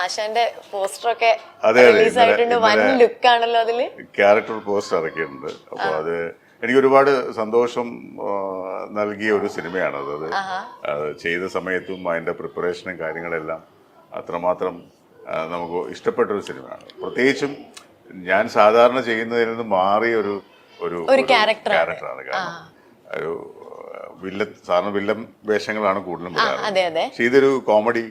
ആശാന്റെ പോസ്റ്ററൊക്കെ റിലീസ് ആയിട്ടുണ്ട്. വൻ ലുക്ക് ആണല്ലോ അതില്. ക്യാരക്ടർ പോസ്റ്റർ ഇറക്കിയിട്ടുണ്ട്. അപ്പൊ അത് എനിക്ക് ഒരുപാട് സന്തോഷം നൽകിയ ഒരു സിനിമയാണ് അത്. ചെയ്ത സമയത്തും അതിന്റെ പ്രിപ്പറേഷനും കാര്യങ്ങളെല്ലാം അത്രമാത്രം നമുക്ക് ഇഷ്ടപ്പെട്ട ഒരു സിനിമയാണ്. പ്രത്യേകിച്ചും ഞാൻ സാധാരണ ചെയ്യുന്നതിൽ നിന്ന് മാറിയ ഒരു ക്യാരക്ടറാണ്. കാരണം ഒരു സാധാരണ വില്ലൻ വേഷങ്ങളാണ് കൂടുതലും വരാറ്. പക്ഷെ ഇതൊരു കോമഡി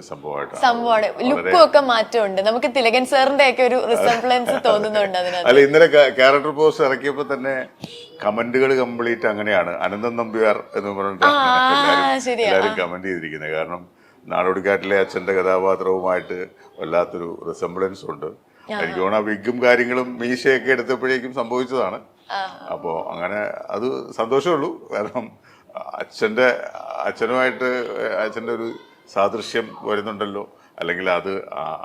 സംഭവമാണ്. ലുക്കും ഒക്കെ മാറ്റമുണ്ട്. നമുക്ക് തിലകൻ സാറിന്റെ ഒക്കെ ഒരു റിസംബ്ലൻസ് തോന്നുന്നുണ്ട് അതിനകത്ത്. അല്ല, ഇന്നലെ ക്യാരക്ടർ പോസ്റ്റ് ഇറക്കിയപ്പോ തന്നെ കമന്റുകൾ കംപ്ലീറ്റ് അങ്ങനെയാണ്. അനന്തൻ നമ്പ്യാർ എന്ന് പറഞ്ഞിട്ട് എല്ലാവരും കമന്റ് ചെയ്തിരിക്കുന്നത്. കാരണം നാടോടിക്കാട്ടിലെ അച്ഛന്റെ കഥാപാത്രവുമായിട്ട് വല്ലാത്തൊരു റിസംബ്ലൻസ് ഉണ്ട്. എനിക്ക് തോന്നുന്നു ആ വിഗും കാര്യങ്ങളും മീശയൊക്കെ എടുത്തപ്പോഴേക്കും സംഭവിച്ചതാണ്. അപ്പോ അങ്ങനെ അത് സന്തോഷമുള്ളൂ. കാരണം അച്ഛനുമായിട്ട് അച്ഛൻ്റെ ഒരു സാദൃശ്യം വരുന്നുണ്ടല്ലോ, അല്ലെങ്കിൽ അത്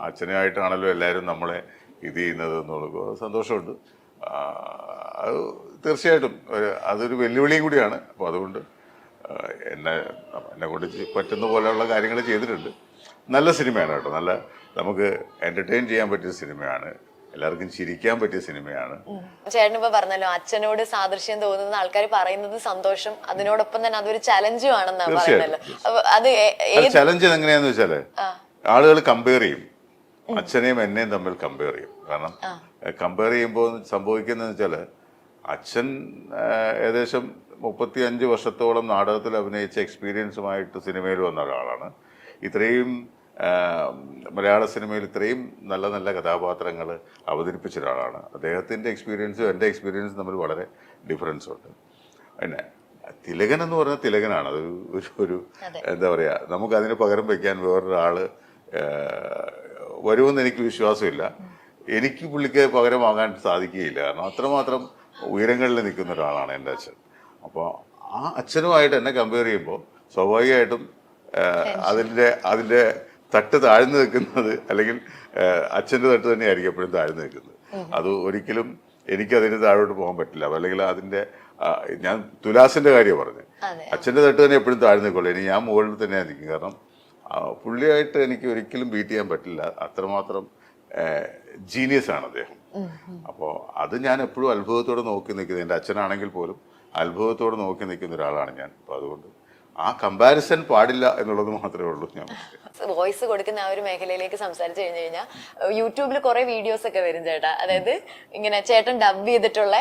അച്ഛനുമായിട്ടാണല്ലോ എല്ലാവരും നമ്മളെ ഇത് ചെയ്യുന്നത് എന്നുള്ളത് സന്തോഷമുണ്ട്. അത് തീർച്ചയായിട്ടും അതൊരു വെല്ലുവിളിയും കൂടിയാണ്. അപ്പോൾ അതുകൊണ്ട് എന്നെ കൊണ്ട് പറ്റുന്ന പോലെയുള്ള കാര്യങ്ങൾ ചെയ്തിട്ടുണ്ട്. നല്ല സിനിമയാണ് കേട്ടോ. നല്ല നമുക്ക് എന്റർടൈൻ ചെയ്യാൻ പറ്റിയ സിനിമയാണ്. എല്ലാവർക്കും ചിരിക്കാൻ പറ്റിയ സിനിമയാണ്. ചേട്ടൻ ഇപ്പൊ പറഞ്ഞല്ലോ അച്ഛനോട് സാദൃശ്യം തോന്നുന്ന ആൾക്കാർ പറയുന്നത് സന്തോഷം, അതിനോടൊപ്പം തന്നെ അതൊരു ചലഞ്ചും ആണെന്നാണ് പറയുന്നല്ലോ. ചലഞ്ച് എങ്ങനെയാന്ന് വെച്ചാല് ആളുകൾ കമ്പയർ ചെയ്യും, അച്ഛനെയും എന്നെയും തമ്മിൽ കമ്പയർ ചെയ്യും. കാരണം കമ്പയർ ചെയ്യുമ്പോൾ സംഭവിക്കുന്നതെന്ന് വെച്ചാല് അച്ഛൻ ഏകദേശം 35 വർഷത്തോളം നാടകത്തിൽ അഭിനയിച്ച എക്സ്പീരിയൻസുമായിട്ട് സിനിമയിൽ വന്ന ഒരാളാണ്. ഇത്രയും മലയാള സിനിമയിൽ ഇത്രയും നല്ല നല്ല കഥാപാത്രങ്ങൾ അവതരിപ്പിച്ച ഒരാളാണ്. അദ്ദേഹത്തിൻ്റെ എക്സ്പീരിയൻസും എൻ്റെ എക്സ്പീരിയൻസും തമ്മിൽ വളരെ ഡിഫറൻസ് ഉണ്ട്. പിന്നെ തിലകൻ എന്ന് പറഞ്ഞാൽ തിലകനാണ്. ഒരു എന്താ പറയുക, നമുക്ക് അതിന് പകരം വയ്ക്കാൻ വേറൊരാള് വരുമെന്ന് എനിക്ക് വിശ്വാസമില്ല. എനിക്ക് പുള്ളിക്ക് പകരമാകാൻ സാധിക്കുകയില്ല. കാരണം അത്രമാത്രം ഉയരങ്ങളിൽ നിൽക്കുന്ന ഒരാളാണ് എൻ്റെ അച്ഛൻ. അപ്പോൾ ആ അച്ഛനുമായിട്ട് എന്നെ കമ്പയർ ചെയ്യുമ്പോൾ സ്വാഭാവികമായിട്ടും അതിൻ്റെ തട്ട് താഴ്ന്നു നിൽക്കുന്നത്, അല്ലെങ്കിൽ അച്ഛൻ്റെ തട്ട് തന്നെയായിരിക്കും എപ്പോഴും താഴ്ന്നു നിൽക്കുന്നത്. അത് ഒരിക്കലും എനിക്കതിന് താഴോട്ട് പോകാൻ പറ്റില്ല. അല്ലെങ്കിൽ ഞാൻ തുലാസിന്റെ കാര്യം പറഞ്ഞു, അച്ഛൻ്റെ തട്ട് തന്നെ എപ്പോഴും താഴ്ന്നു നിൽക്കുള്ളൂ. ഇനി ഞാൻ മുകളിൽ തന്നെ നിൽക്കും. കാരണം പുള്ളിയായിട്ട് എനിക്ക് ഒരിക്കലും ബീറ്റ് ചെയ്യാൻ പറ്റില്ല. അത്രമാത്രം ജീനിയസ് ആണ് അദ്ദേഹം. അപ്പോൾ അത് ഞാൻ എപ്പോഴും അത്ഭുതത്തോടെ നോക്കി നിൽക്കുന്നത്. എൻ്റെ അച്ഛനാണെങ്കിൽ പോലും അത്ഭുതത്തോടെ നോക്കി നിൽക്കുന്ന ഒരാളാണ് ഞാൻ. അപ്പോൾ അതുകൊണ്ട് ആ കമ്പാരിസൺ പാടില്ല എന്നുള്ളത് മാത്രമേ ഉള്ളൂ. ഞാൻ വോയിസ് കൊടുക്കുന്ന ആ ഒരു മേഖലയിലേക്ക് സംസാരിച്ചു കഴിഞ്ഞു കഴിഞ്ഞാൽ യൂട്യൂബിൽ കുറെ വീഡിയോസ് ഒക്കെ വരും ചേട്ടാ. അതായത് ഇങ്ങനെ ചേട്ടൻ ഡബ് ചെയ്തിട്ടുള്ള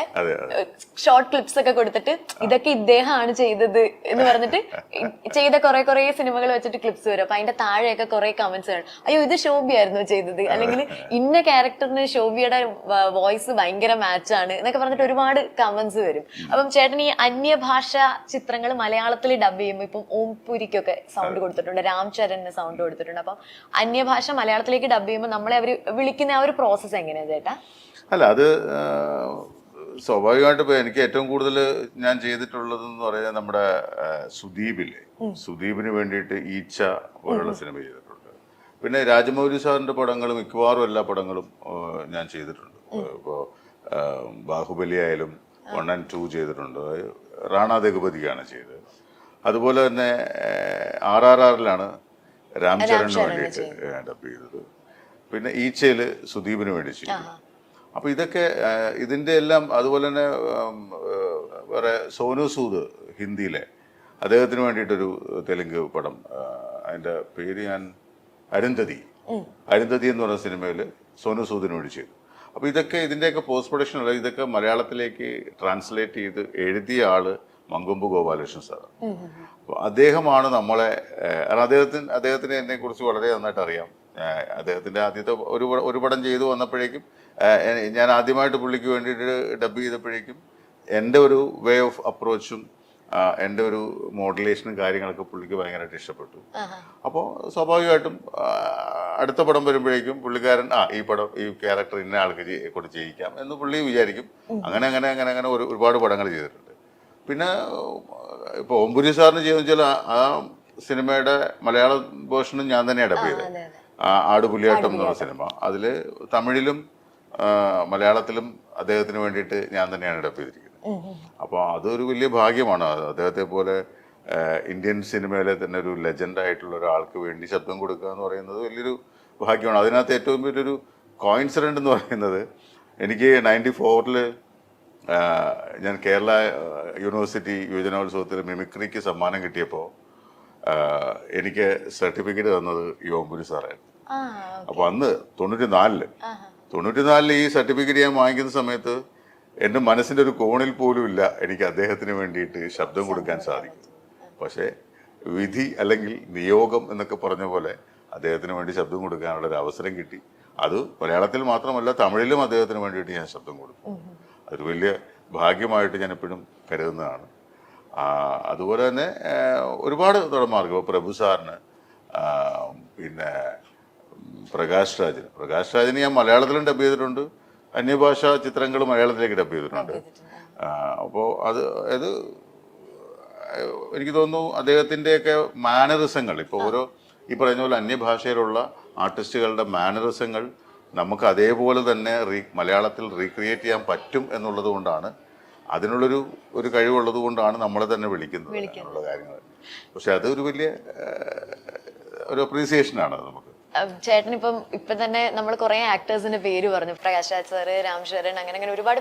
ഷോർട്ട് ക്ലിപ്സ് ഒക്കെ കൊടുത്തിട്ട് ഇതൊക്കെ ഇദ്ദേഹമാണ് ചെയ്തത് എന്ന് പറഞ്ഞിട്ട് ചെയ്ത കുറെ സിനിമകൾ വെച്ചിട്ട് ക്ലിപ്സ് വരും. അപ്പൊ അതിന്റെ താഴെയൊക്കെ കുറെ കമന്റ്സ് ആണ്, അയ്യോ ഇത് ശോഭിയായിരുന്നു ചെയ്തത്, അല്ലെങ്കിൽ ഇന്ന ക്യാരക്ടറിന് ശോഭിയുടെ വോയിസ് ഭയങ്കര മാച്ചാണ് എന്നൊക്കെ പറഞ്ഞിട്ട് ഒരുപാട് കമന്റ്സ് വരും. അപ്പം ചേട്ടൻ ഈ അന്യഭാഷ ചിത്രങ്ങൾ മലയാളത്തിൽ ഡബ് ചെയ്യുമ്പോൾ ഇപ്പം ഓംപുരിക്കൊക്കെ സൗണ്ട് കൊടുത്തിട്ടുണ്ട്, രാം ചരണിന് സൗണ്ട് കൊടുത്തിട്ടുണ്ട്. അപ്പം അന്യഭാഷ മലയാളത്തിലേക്ക് ഡബ് ചെയ്യുമ്പോൾ നമ്മളെ അവർ വിളിക്കുന്ന ആ ഒരു പ്രോസസ് എങ്ങനെയാ ചേട്ടാ? അല്ല, അത് സ്വാഭാവികമായിട്ട് ഇപ്പൊ എനിക്ക് ഏറ്റവും കൂടുതൽ ഞാൻ ചെയ്തിട്ടുള്ളതെന്ന് പറയാൻ നമ്മുടെ സുദീപിന് വേണ്ടിയിട്ട് ഈച്ച പോലുള്ള സിനിമ ചെയ്തിട്ടുണ്ട്. പിന്നെ രാജമൗലി സാറിന്റെ പടങ്ങൾ മിക്കവാറും എല്ലാ പടങ്ങളും ഞാൻ ചെയ്തിട്ടുണ്ട്. ഇപ്പോൾ ബാഹുബലി ആയാലും 1 and 2 ചെയ്തിട്ടുണ്ട്. റാണ ദഗുപതിക്കാണ് ചെയ്തത്. അതുപോലെ തന്നെ RRRലാണ് രാം ചരണിന് വേണ്ടിയിട്ട് ഡബ് ചെയ്തത്. പിന്നെ ഈച്ചയില് സുദീപിന് വേണ്ടി ചെയ്തു. അപ്പൊ ഇതൊക്കെ ഇതിന്റെ എല്ലാം. അതുപോലെ തന്നെ വേറെ സോനു സൂദ് ഹിന്ദിയിലെ, അദ്ദേഹത്തിന് വേണ്ടിയിട്ടൊരു തെലുങ്ക് പടം, അതിന്റെ പേര് ഞാൻ അരുന്ധതി എന്ന് പറഞ്ഞ സിനിമയിൽ സോനു സൂദിന് വേണ്ടി ചെയ്തു. അപ്പൊ ഇതൊക്കെ ഇതിന്റെയൊക്കെ പോസ്റ്റ് പ്രൊഡക്ഷൻ ഉള്ള ഇതൊക്കെ മലയാളത്തിലേക്ക് ട്രാൻസ്ലേറ്റ് ചെയ്ത് എഴുതിയ ആള് മങ്കൊമ്പ് ഗോപാലകൃഷ്ണൻ സാർ. അപ്പോൾ അദ്ദേഹമാണ് നമ്മളെ, അദ്ദേഹത്തിന് എന്നെ കുറിച്ച് വളരെ നന്നായിട്ട് അറിയാം. അദ്ദേഹത്തിന്റെ ആദ്യത്തെ ഒരു പടം ചെയ്തു വന്നപ്പോഴേക്കും, ഞാൻ ആദ്യമായിട്ട് പുള്ളിക്ക് വേണ്ടിയിട്ട് ഡബ് ചെയ്തപ്പോഴേക്കും എൻ്റെ ഒരു വേ ഓഫ് അപ്രോച്ചും എൻ്റെ ഒരു മോഡുലേഷനും കാര്യങ്ങളൊക്കെ പുള്ളിക്ക് ഭയങ്കരമായിട്ട് ഇഷ്ടപ്പെട്ടു. അപ്പോൾ സ്വാഭാവികമായിട്ടും അടുത്ത പടം വരുമ്പോഴേക്കും പുള്ളിക്കാരൻ ഈ ക്യാരക്ടർ ഇന്ന ആൾക്ക് കൊണ്ട് ചെയ്യിക്കാം എന്ന് പുള്ളി വിചാരിക്കും. അങ്ങനെ ഒരുപാട് പടങ്ങൾ ചെയ്തിട്ടുണ്ട്. പിന്നെ ഇപ്പോൾ ഓംപുരി സാറിന് ചെയ്യുന്ന വെച്ചാൽ ആ സിനിമയുടെ മലയാള വേർഷനും ഞാൻ തന്നെയാണ് ഡബ് ചെയ്തത്. ആടുപുലിയാട്ടം എന്ന് പറഞ്ഞ സിനിമ, അതിൽ തമിഴിലും മലയാളത്തിലും അദ്ദേഹത്തിന് വേണ്ടിയിട്ട് ഞാൻ തന്നെയാണ് ഡബ് ചെയ്തിരിക്കുന്നത്. അപ്പോൾ അതൊരു വലിയ ഭാഗ്യമാണ്. അദ്ദേഹത്തെ പോലെ ഇന്ത്യൻ സിനിമയിലെ തന്നെ ഒരു ലെജൻഡായിട്ടുള്ള ഒരാൾക്ക് വേണ്ടി ശബ്ദം കൊടുക്കുക എന്ന് പറയുന്നത് വലിയൊരു ഭാഗ്യമാണ്. അതിനകത്ത് ഏറ്റവും വലിയൊരു കോയിൻസിഡൻ്റ് എന്ന് പറയുന്നത്, എനിക്ക് 94 ഞാൻ കേരള യൂണിവേഴ്സിറ്റി യുവജനോത്സവത്തിൽ മിമിക്രിക്ക് സമ്മാനം കിട്ടിയപ്പോൾ എനിക്ക് സർട്ടിഫിക്കറ്റ് തന്നത് ഈ ഓമ്പുരി സാറായിരുന്നു. അപ്പോൾ അന്ന് 94 ഈ സർട്ടിഫിക്കറ്റ് ഞാൻ വാങ്ങിക്കുന്ന സമയത്ത് എൻ്റെ മനസ്സിൻ്റെ ഒരു കോണിൽ പോലും ഇല്ല എനിക്ക് അദ്ദേഹത്തിന് വേണ്ടിയിട്ട് ശബ്ദം കൊടുക്കാൻ സാധിക്കും. പക്ഷേ വിധി അല്ലെങ്കിൽ നിയോഗം എന്നൊക്കെ പറഞ്ഞ പോലെ അദ്ദേഹത്തിന് വേണ്ടി ശബ്ദം കൊടുക്കാനുള്ള ഒരു അവസരം കിട്ടി. അത് മലയാളത്തിൽ മാത്രമല്ല തമിഴിലും അദ്ദേഹത്തിന് വേണ്ടിയിട്ട് ഞാൻ ശബ്ദം കൊടുത്തു. അതൊരു വലിയ ഭാഗ്യമായിട്ട് ഞാൻ എപ്പോഴും കരുതുന്നതാണ്. അതുപോലെ തന്നെ ഒരുപാട് നടന്മാർക്ക്, ഇപ്പോൾ പ്രഭു സാറിന്, പിന്നെ പ്രകാശ് രാജിന് ഞാൻ മലയാളത്തിലും ഡബ് ചെയ്തിട്ടുണ്ട്, അന്യഭാഷാ ചിത്രങ്ങൾ മലയാളത്തിലേക്ക് ഡബ് ചെയ്തിട്ടുണ്ട്. അപ്പോൾ അത് എനിക്ക് തോന്നുന്നു അദ്ദേഹത്തിൻ്റെയൊക്കെ മാനറിസങ്ങൾ, ഇപ്പോൾ ഓരോ ഈ പറയുന്ന പോലെ അന്യഭാഷയിലുള്ള ആർട്ടിസ്റ്റുകളുടെ മാനറിസങ്ങൾ നമുക്ക് അതേപോലെ തന്നെ മലയാളത്തിൽ റീക്രിയേറ്റ് ചെയ്യാൻ പറ്റും എന്നുള്ളത് കൊണ്ടാണ്, അതിനുള്ളൊരു കഴിവുള്ളത് കൊണ്ടാണ് നമ്മളെ തന്നെ വിളിക്കുന്നത് എന്നുള്ള കാര്യങ്ങൾ. പക്ഷെ അതൊരു വലിയ ഒരു അപ്രീസിയേഷനാണ് നമുക്ക്. ചേട്ടൻ ഇപ്പൊ തന്നെ നമ്മൾ കുറെ ആക്ടേഴ്സിന്റെ പേര് പറഞ്ഞു, പ്രകാശ് രാജ് സാറ്, രാം ശരൺ, അങ്ങനെ ഒരുപാട്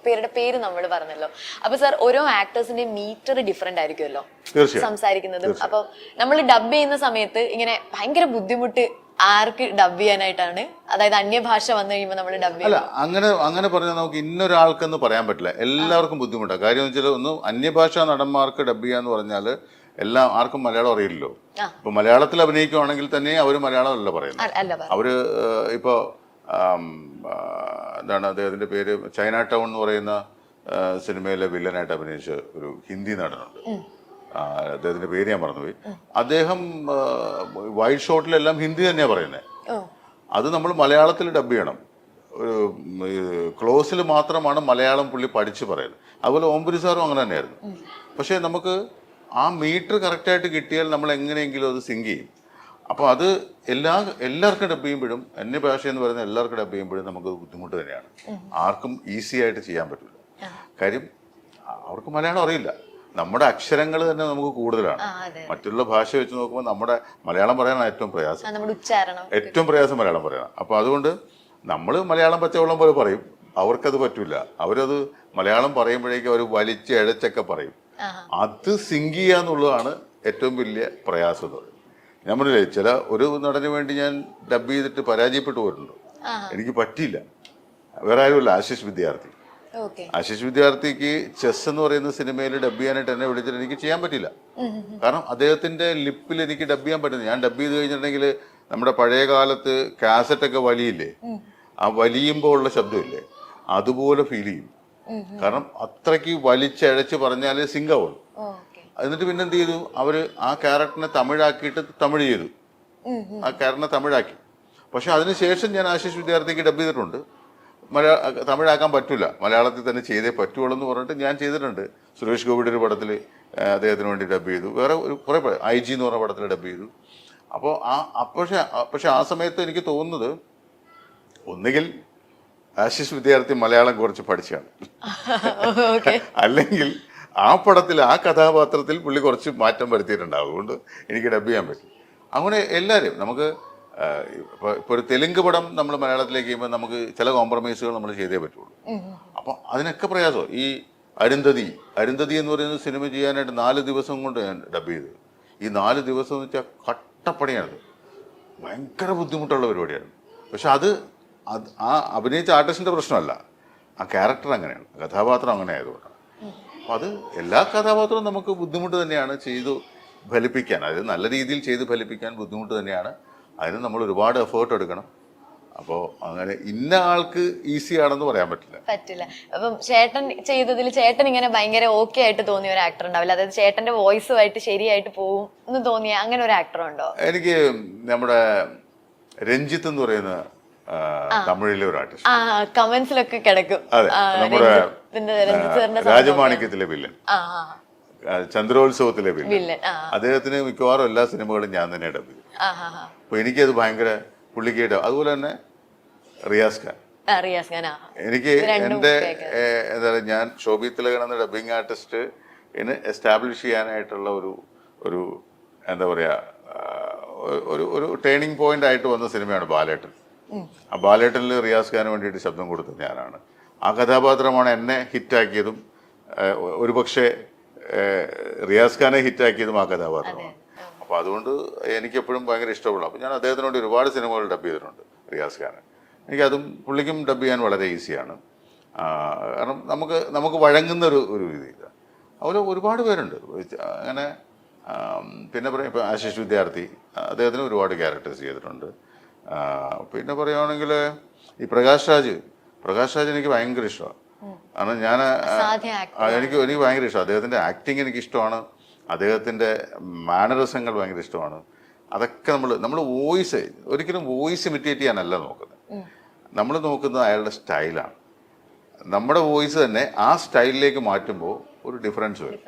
പേരുടെ പേര് നമ്മൾ പറഞ്ഞല്ലോ. അപ്പൊ സാർ, ഓരോ ആക്ടേഴ്സിന്റെ മീറ്റർ ഡിഫറെന്റ് ആയിരിക്കുമല്ലോ സംസാരിക്കുന്നതും. അപ്പൊ നമ്മൾ ഡബ് ചെയ്യുന്ന സമയത്ത് ഇങ്ങനെ ഭയങ്കര ബുദ്ധിമുട്ട് ആർക്ക് ഡബ് ചെയ്യാനായിട്ടാണ്? അതായത് അന്യഭാഷ വന്നു കഴിയുമ്പോൾ നമ്മൾ ഡബ് അല്ല, അങ്ങനെ പറഞ്ഞാൽ നമുക്ക് ഇന്നൊരാൾക്കെന്ന് പറയാൻ പറ്റില്ല. എല്ലാവർക്കും ബുദ്ധിമുട്ടാണ്. കാര്യം എന്ന് വെച്ചാൽ ഒന്ന് അന്യഭാഷാ നടന്മാർക്ക് ഡബ് ചെയ്യാന്ന് പറഞ്ഞാൽ ആർക്കും മലയാളം അറിയില്ലല്ലോ. ഇപ്പൊ മലയാളത്തിൽ അഭിനയിക്കുവാണെങ്കിൽ തന്നെ അവര് മലയാളം അല്ല പറയുന്നത്. അവര് ഇപ്പോ എന്താണ് അദ്ദേഹത്തിന്റെ പേര്, ചൈന ടൗൺ എന്ന് പറയുന്ന സിനിമയിലെ വില്ലനായിട്ട് അഭിനയിച്ച ഒരു ഹിന്ദി നടനുണ്ട്, അദ്ദേഹത്തിന്റെ പേര് ഞാൻ മറന്നുപോയി. അദ്ദേഹം വൈഡ് ഷോട്ടിലെല്ലാം ഹിന്ദി തന്നെയാണ് പറയുന്നത്. അത് നമ്മൾ മലയാളത്തിൽ ഡബ് ചെയ്യണം. ഒരു ക്ലോസിൽ മാത്രമാണ് മലയാളം പുള്ളി പഠിച്ച് പറയുന്നത്. അതുപോലെ ഓംപുരി സാറും അങ്ങനെ തന്നെയായിരുന്നു. പക്ഷേ നമുക്ക് ആ മീറ്റർ കറക്റ്റായിട്ട് കിട്ടിയാൽ നമ്മൾ എങ്ങനെയെങ്കിലും അത് സിങ്ക് ചെയ്യും. അപ്പോൾ അത് എല്ലാവർക്കും ഡബ് ചെയ്യുമ്പോഴും, അന്യഭാഷ എന്ന് പറയുന്ന എല്ലാവർക്കും ഡബ് ചെയ്യുമ്പോഴും നമുക്ക് ബുദ്ധിമുട്ട് തന്നെയാണ്. ആർക്കും ഈസി ആയിട്ട് ചെയ്യാൻ പറ്റില്ല. കാര്യം അവർക്ക് മലയാളം അറിയില്ല. നമ്മുടെ അക്ഷരങ്ങൾ തന്നെ നമുക്ക് കൂടുതലാണ്. മറ്റുള്ള ഭാഷ വെച്ച് നോക്കുമ്പോൾ നമ്മുടെ മലയാളം പറയാനാണ് ഏറ്റവും പ്രയാസം മലയാളം പറയാനാണ്. അപ്പോൾ അതുകൊണ്ട് നമ്മൾ മലയാളം പച്ചവെള്ളം പോലെ പറയും, അവർക്കത് പറ്റില്ല. അവരത് മലയാളം പറയുമ്പോഴേക്കും അവർ വലിച്ച് ഇഴച്ചൊക്കെ പറയും. അത് സിങ്ക് ചെയ്യുക എന്നുള്ളതാണ് ഏറ്റവും വലിയ പ്രയാസം എന്ന് പറയുന്നത്. ഞാൻ പറഞ്ഞില്ലേ, ഒരു നടന് വേണ്ടി ഞാൻ ഡബ് ചെയ്തിട്ട് പരാജയപ്പെട്ടു പോയിട്ടുണ്ട്. എനിക്ക് പറ്റിയില്ല. വേറെ ആരുമില്ല, ആശിഷ് വിദ്യാർത്ഥിക്ക് ചെസ് എന്ന് പറയുന്ന സിനിമയിൽ ഡബ് ചെയ്യാനായിട്ട് എന്നെ വിളിച്ചിട്ട് എനിക്ക് ചെയ്യാൻ പറ്റില്ല. കാരണം അദ്ദേഹത്തിന്റെ ലിപ്പിൽ എനിക്ക് ഡബ് ചെയ്യാൻ പറ്റുന്നില്ല. ഞാൻ ഡബ് ചെയ്ത് കഴിഞ്ഞിട്ടുണ്ടെങ്കിൽ നമ്മുടെ പഴയ കാലത്ത് കാസറ്റൊക്കെ വലിയില്ലേ, ആ വലിയുമ്പോൾ ഉള്ള ശബ്ദമില്ലേ, അതുപോലെ ഫീൽ ചെയ്യും. കാരണം അത്രയ്ക്ക് വലിച്ചഴച്ച് പറഞ്ഞാലേ സിംഗാവുള്ളൂ. എന്നിട്ട് പിന്നെ എന്ത് ചെയ്തു, അവര് ആ ക്യാരക്ടറിനെ തമിഴാക്കിയിട്ട് തമിഴ് ചെയ്തു, ആ ക്യാരക്ടറിനെ തമിഴാക്കി. പക്ഷെ അതിനുശേഷം ഞാൻ ആശിഷ് വിദ്യാർത്ഥിക്ക് ഡബ് ചെയ്തിട്ടുണ്ട്. തമിഴാക്കാൻ പറ്റൂല, മലയാളത്തിൽ തന്നെ ചെയ്തേ പറ്റുള്ളൂ എന്ന് പറഞ്ഞിട്ട് ഞാൻ ചെയ്തിട്ടുണ്ട്. സുരേഷ് ഗോപിയുടെ ഒരു പടത്തിൽ അദ്ദേഹത്തിന് വേണ്ടി ഡബ് ചെയ്തു. വേറെ കുറെ IG എന്ന് പറഞ്ഞ പടത്തിൽ ഡബ് ചെയ്തു. അപ്പോൾ പക്ഷെ ആ സമയത്ത് എനിക്ക് തോന്നുന്നത്, ഒന്നുകിൽ ആശിഷ് വിദ്യാർത്ഥി മലയാളം കുറച്ച് പഠിച്ചാണ്, അല്ലെങ്കിൽ ആ പടത്തിൽ ആ കഥാപാത്രത്തിൽ പുള്ളി കുറച്ച് മാറ്റം വരുത്തിയിട്ടുണ്ടാവും. അതുകൊണ്ട് എനിക്ക് ഡബ് ചെയ്യാൻ പറ്റും. അങ്ങനെ എല്ലാവരും നമുക്ക് ഇപ്പോൾ ഒരു തെലുങ്ക് പടം നമ്മൾ മലയാളത്തിലേക്ക് ചെയ്യുമ്പോൾ നമുക്ക് ചില കോംപ്രമൈസുകൾ നമ്മൾ ചെയ്തേ പറ്റുള്ളൂ. അപ്പം അതിനൊക്കെ പ്രയാസം. ഈ അരുന്ധതി എന്ന് പറയുന്ന സിനിമ ചെയ്യാനായിട്ട് 4 ദിവസം കൊണ്ട് ഞാൻ ഡബ് ചെയ്ത്. ഈ 4 ദിവസം എന്ന് വെച്ചാൽ കട്ടപ്പണിയാണ്, ഭയങ്കര ബുദ്ധിമുട്ടുള്ള പരിപാടിയാണ്. പക്ഷെ അത് ആ അഭിനയിച്ച ആർട്ടിസ്റ്റിന്റെ പ്രശ്നമല്ല, ആ ക്യാരക്ടർ അങ്ങനെയാണ്, കഥാപാത്രം അങ്ങനെ ആയതുകൊണ്ടാണ്. അപ്പം അത് എല്ലാ കഥാപാത്രവും നമുക്ക് ബുദ്ധിമുട്ട് തന്നെയാണ് ചെയ്തു ഫലിപ്പിക്കാൻ. അതായത് നല്ല രീതിയിൽ ചെയ്ത് ഫലിപ്പിക്കാൻ ബുദ്ധിമുട്ട് തന്നെയാണ്. അതിന് നമ്മൾ ഒരുപാട് എഫേർട്ട് എടുക്കണം. അപ്പോൾ അങ്ങനെ ഇന്ന ആൾക്ക് ഈസി ആണെന്ന് പറയാൻ പറ്റില്ല. അപ്പം ചേട്ടൻ ചെയ്തതിൽ ചേട്ടൻ ഇങ്ങനെ ഭയങ്കര ഓക്കെ ആയിട്ട് തോന്നിയ ഒരു ആക്ടർ ഉണ്ടാവില്ല, അതായത് ചേട്ടന്റെ വോയിസുമായിട്ട് ശരിയായിട്ട് പോകും എന്ന് തോന്നിയ അങ്ങനെ ഒരു ആക്ടർ ഉണ്ടോ? എനിക്ക് നമ്മുടെ രഞ്ജിത്ത് എന്ന് പറയുന്ന തമിഴിലെ ഒരു ആർട്ടിസ്റ്റ്, കമന്റ്സിലൊക്കെ കിടക്കും. അതെ, നമ്മുടെ രാജമാണിക്യത്തിലെ വില്ലൻ, ചന്ദ്രോത്സവത്തിലെ വില്ലൻ, അദ്ദേഹത്തിന് മിക്കവാറും എല്ലാ സിനിമകളും ഞാൻ തന്നെ ഡബ് ചെയ്തു. അപ്പൊ എനിക്കത് ഭയങ്കര പുള്ളിക്കേട്ട്. അതുപോലെ തന്നെ റിയാസ് ഖാൻ, എനിക്ക് എന്റെ എന്താ പറയുക, ഞാൻ ശോഭി തിലകൻ എന്ന ഡബിങ് ആർട്ടിസ്റ്റ് എന്നെ എസ്റ്റാബ്ലിഷ് ചെയ്യാനായിട്ടുള്ള ഒരു എന്താ പറയുക ഒരു ടേണിംഗ് പോയിന്റ് ആയിട്ട് വന്ന സിനിമയാണ് ബാലേട്ടൻ. ആ ബാലേട്ടനിൽ റിയാസ് ഖാന് വേണ്ടിയിട്ട് ശബ്ദം കൊടുത്തത് ഞാനാണ്. ആ കഥാപാത്രമാണ് എന്നെ ഹിറ്റാക്കിയതും ഒരുപക്ഷെ റിയാസ് ഖാനെ ഹിറ്റാക്കിയതും ആ കഥാപാത്രമാണ്. അപ്പോൾ അതുകൊണ്ട് എനിക്കെപ്പോഴും ഭയങ്കര ഇഷ്ടമുള്ള, അപ്പോൾ ഞാൻ അദ്ദേഹത്തിനോട് ഒരുപാട് സിനിമകൾ ഡബ് ചെയ്തിട്ടുണ്ട് റിയാസ് ഖാന്. എനിക്കതും പുള്ളിക്കും ഡബ് ചെയ്യാൻ വളരെ ഈസിയാണ്. കാരണം നമുക്ക് വഴങ്ങുന്ന ഒരു രീതിയില്ല. അതുപോലെ ഒരുപാട് പേരുണ്ട് അങ്ങനെ. പിന്നെ പറയാം, ഇപ്പം ആശിഷ് വിദ്യാർത്ഥി, അദ്ദേഹത്തിന് ഒരുപാട് ക്യാരക്ടേഴ്സ് ചെയ്തിട്ടുണ്ട്. പിന്നെ പറയുകയാണെങ്കിൽ ഈ പ്രകാശ് രാജ് എനിക്ക് ഭയങ്കര ഇഷ്ടമാണ്. കാരണം എനിക്ക് ഭയങ്കര ഇഷ്ടമാണ് അദ്ദേഹത്തിൻ്റെ ആക്ടിങ്. എനിക്ക് ഇഷ്ടമാണ് അദ്ദേഹത്തിൻ്റെ മാനറിസങ്ങൾ ഭയങ്കര ഇഷ്ടമാണ്. അതൊക്കെ നമ്മൾ വോയിസ് ഒരിക്കലും വോയിസ് ഇമിറ്റേറ്റ് ചെയ്യാനല്ല നോക്കുന്നത്. നമ്മൾ നോക്കുന്നത് അയാളുടെ സ്റ്റൈലാണ്. നമ്മുടെ വോയിസ് തന്നെ ആ സ്റ്റൈലിലേക്ക് മാറ്റുമ്പോൾ ഒരു ഡിഫറൻസ് വരും.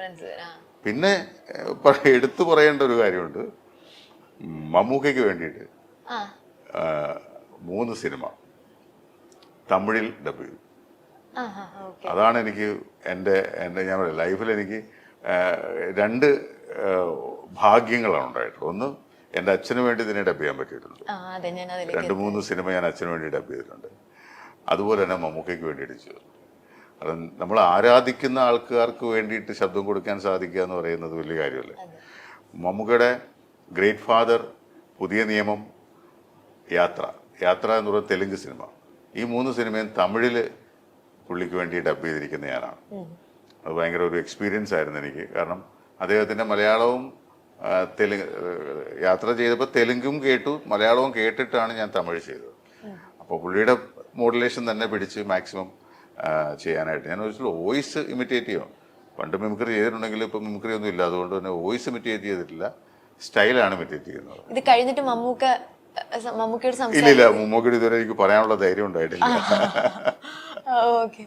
പിന്നെ എടുത്തു പറയേണ്ട ഒരു കാര്യമുണ്ട്, മമ്മൂക്കയ്ക്ക് വേണ്ടിയിട്ട് 3 സിനിമ തമിഴിൽ ഡബ് ചെയ്തു. അതാണ് എനിക്ക് എൻ്റെ ഞാൻ പറയാം, ലൈഫിൽ എനിക്ക് 2 ഭാഗ്യങ്ങളാണ് ഉണ്ടായിട്ടുള്ളത്. ഒന്ന്, എൻ്റെ അച്ഛന് വേണ്ടി ഇതിനെ ഡബ് ചെയ്യാൻ പറ്റിയിട്ടുണ്ട്. 2-3 സിനിമ ഞാൻ അച്ഛന് വേണ്ടി ഡബ് ചെയ്തിട്ടുണ്ട്. അതുപോലെ തന്നെ മമ്മൂക്കയ്ക്ക് വേണ്ടിയിട്ട് ചെയ്തു. കാരണം നമ്മൾ ആരാധിക്കുന്ന ആൾക്കാർക്ക് വേണ്ടിയിട്ട് ശബ്ദം കൊടുക്കാൻ സാധിക്കുക എന്ന് പറയുന്നത് വലിയ കാര്യമല്ലേ. മമ്മൂക്കയുടെ ഗ്രേറ്റ് ഫാദർ, പുതിയ നിയമം, യാത്ര എന്ന് പറയുന്ന തെലുങ്ക് സിനിമ, ഈ 3 സിനിമയും തമിഴിൽ പുള്ളിക്ക് വേണ്ടി ഡബ് ചെയ്തിരിക്കുന്ന ഞാനാണ്. അത് ഭയങ്കര ഒരു എക്സ്പീരിയൻസ് ആയിരുന്നു എനിക്ക്. കാരണം അദ്ദേഹത്തിൻ്റെ മലയാളവും യാത്ര ചെയ്തപ്പോൾ തെലുങ്കും കേട്ടു, മലയാളവും കേട്ടിട്ടാണ് ഞാൻ തമിഴ് ചെയ്തത്. അപ്പോൾ പുള്ളിയുടെ മോഡുലേഷൻ തന്നെ പിടിച്ച് മാക്സിമം ചെയ്യാനായിട്ട് ഞാൻ ഒരിക്കലും വോയിസ് ഇമിറ്റേറ്റ് ചെയ്യും. പണ്ട് മിമിക്രി ചെയ്തിട്ടുണ്ടെങ്കിൽ ഇപ്പം മിമിക്രി ഒന്നും ഇല്ല, അതുകൊണ്ട് തന്നെ വോയിസ് ഇമിറ്റേറ്റ് ചെയ്തിട്ടില്ല, സ്റ്റൈലാണ് ഇമിറ്റേറ്റ് ചെയ്യുന്നത്. ഇത് കഴിഞ്ഞിട്ട് മമ്മൂക്കയോട് ഇല്ല, മമ്മൂക്കയോട് ഇതുവരെ എനിക്ക് പറയാനുള്ള ധൈര്യം ഉണ്ടായിട്ടില്ല. ഓക്കെ.